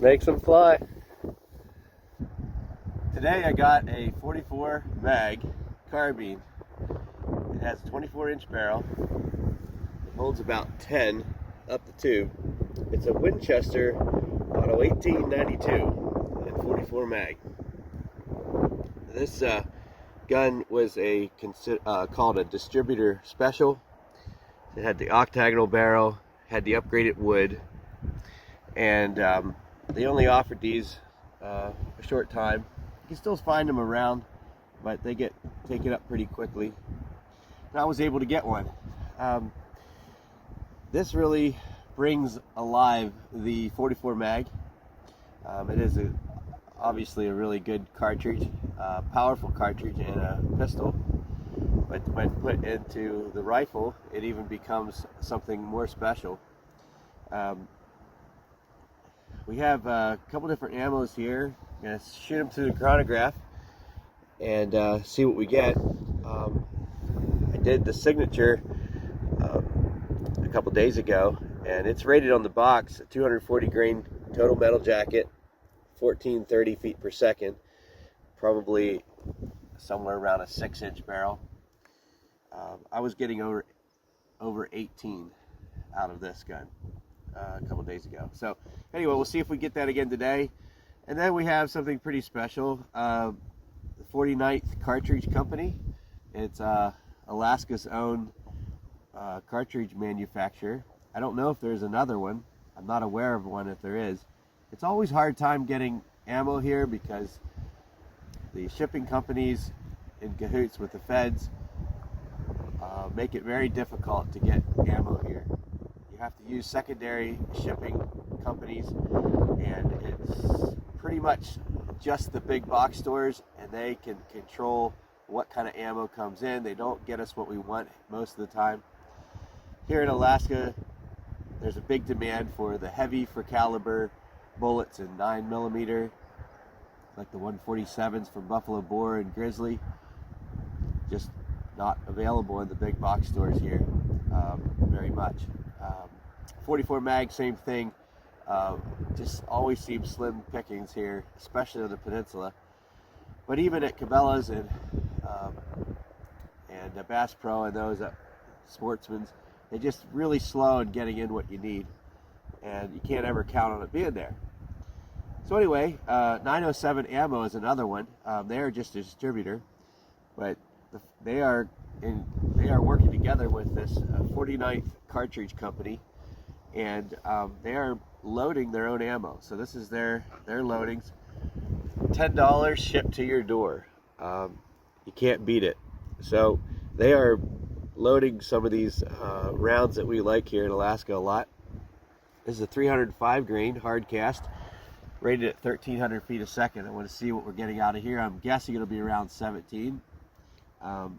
makes them fly. Today I got a 44 mag carbine. It has a 24-inch barrel. It holds about 10 up the tube. It's a Winchester Model 1892 and 44 mag. This gun was called a Distributor Special. It had the octagonal barrel, had the upgraded wood, and they only offered these a short time. You can still find them around, but they get taken up pretty quickly. And I was able to get one. This really brings alive the 44 mag. It is obviously a really good cartridge, powerful cartridge and a pistol. But when put into the rifle, it even becomes something more special. We have a couple different ammos here. I'm going to shoot them through the chronograph and see what we get. I did the signature a couple days ago, and it's rated on the box at 240 grain total metal jacket, 1430 feet per second, probably somewhere around a 6-inch barrel. I was getting over 18 out of this gun a couple days ago. So anyway, we'll see if we get that again today. And then we have something pretty special. The 49th Cartridge Company. It's Alaska's own cartridge manufacturer. I don't know if there's another one. I'm not aware of one if there is. It's always a hard time getting ammo here because the shipping companies in cahoots with the feds make it very difficult to get ammo here. You have to use secondary shipping companies, and it's pretty much just the big box stores, and they can control what kind of ammo comes in. They don't get us what we want most of the time. Here in Alaska, there's a big demand for the heavy for caliber bullets in 9mm, like the 147s from Buffalo Boar and Grizzly. Just not available in the big box stores here very much. 44 mag, same thing. Just always seems slim pickings here, especially on the peninsula. But even at Cabela's and Bass Pro and those at Sportsman's, they're just really slow in getting in what you need, and you can't ever count on it being there. So anyway, 907 Ammo is another one. They are just a distributor, but they are working together with this 49th Cartridge Company, and they are loading their own ammo. So this is their loadings. $10 shipped to your door. You can't beat it. So they are loading some of these rounds that we like here in Alaska a lot. This is a 305 grain hard cast, rated at 1,300 feet a second. I want to see what we're getting out of here. I'm guessing it'll be around 17. One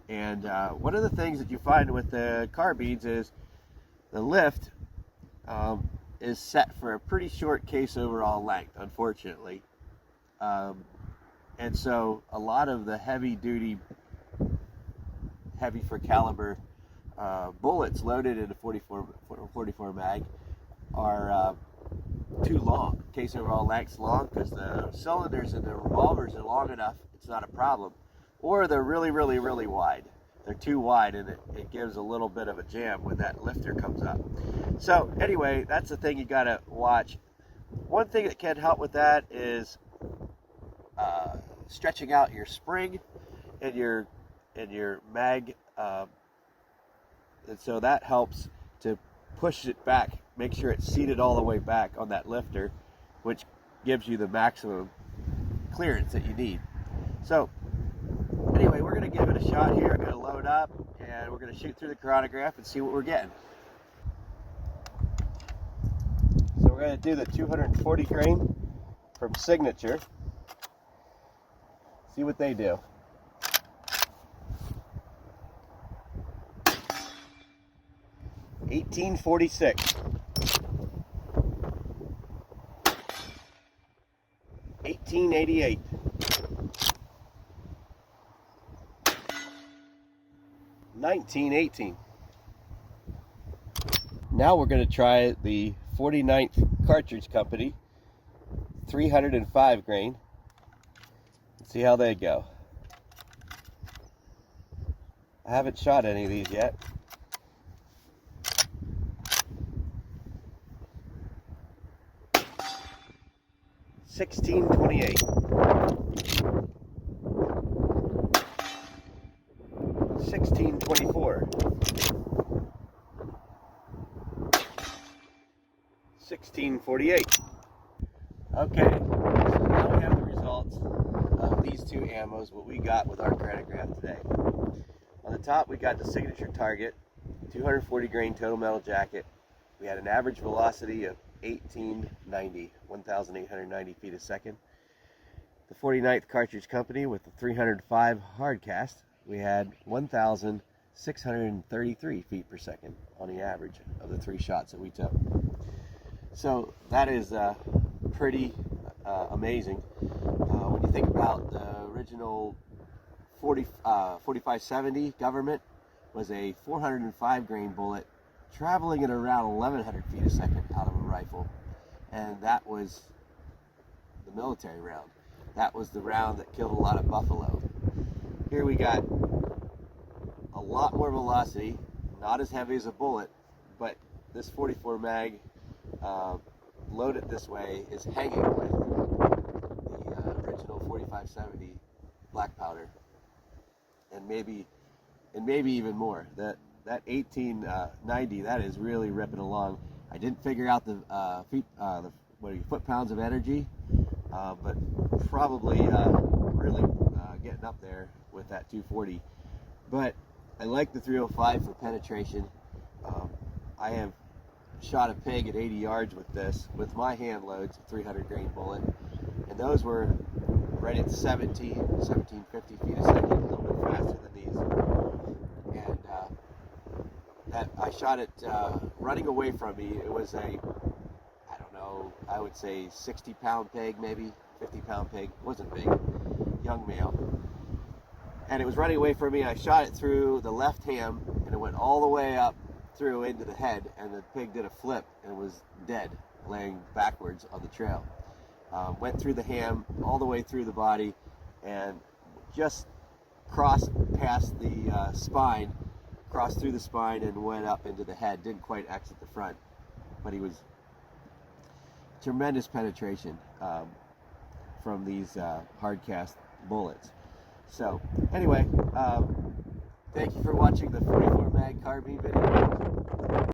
of the things that you find with the carbines is the lift is set for a pretty short case overall length, unfortunately. And so a lot of the heavy for caliber bullets loaded into 44 mag are too long. Case overall length's long because the cylinders in the revolvers are long enough, it's not a problem. Or they're really, really, really wide. They're too wide, and it gives a little bit of a jam when that lifter comes up. So anyway, that's the thing you gotta watch. One thing that can help with that is stretching out your spring and your mag, and so that helps to push it back, make sure it's seated all the way back on that lifter, which gives you the maximum clearance that you need. So anyway, we're going to give it a shot here. I'm going to load up, and we're going to shoot through the chronograph and see what we're getting. So we're going to do the 240 grain from Signature. See what they do. $18.46. $18.88. $19.18. Now we're going to try the 49th Cartridge Company. 305 grain. Let's see how they go. I haven't shot any of these yet. $16.28. $16.24. $16.48. Okay, so now we have the results of these two ammos, what we got with our chronograph today. On the top, we got the signature target, 240 grain total metal jacket. We had an average velocity of 1890, 1,890 feet a second. The 49th Cartridge Company with the 305 hard cast, we had 1,633 feet per second on the average of the 3 shots that we took. So that is pretty amazing. When you think about the original 4570 government was a 405 grain bullet traveling at around 1,100 feet a second out of a rifle, and that was the military round. That was the round that killed a lot of buffalo. Here we got a lot more velocity, not as heavy as a bullet, but this 44 mag loaded this way is hanging with the original 4570 black powder, and maybe even more. That 1890, that is really ripping along. I didn't figure out the foot-pounds of energy, but probably really getting up there with that 240. But I like the 305 for penetration. I have shot a pig at 80 yards with this, with my hand loads, 300 grain bullet, and those were right at 1750 feet a second, a little bit faster than these. And I shot it running away from me. It was a, I don't know, I would say 60-pound pig, maybe 50-pound pig. It wasn't big, young male. And it was running away from me. I shot it through the left ham, and it went all the way up through into the head, and the pig did a flip and was dead, laying backwards on the trail. Went through the ham, all the way through the body, and just crossed past the spine, crossed through the spine and went up into the head. Didn't quite exit the front, but he was tremendous penetration from these hard cast bullets. So anyway, thank you for watching the 44 mag carbine video.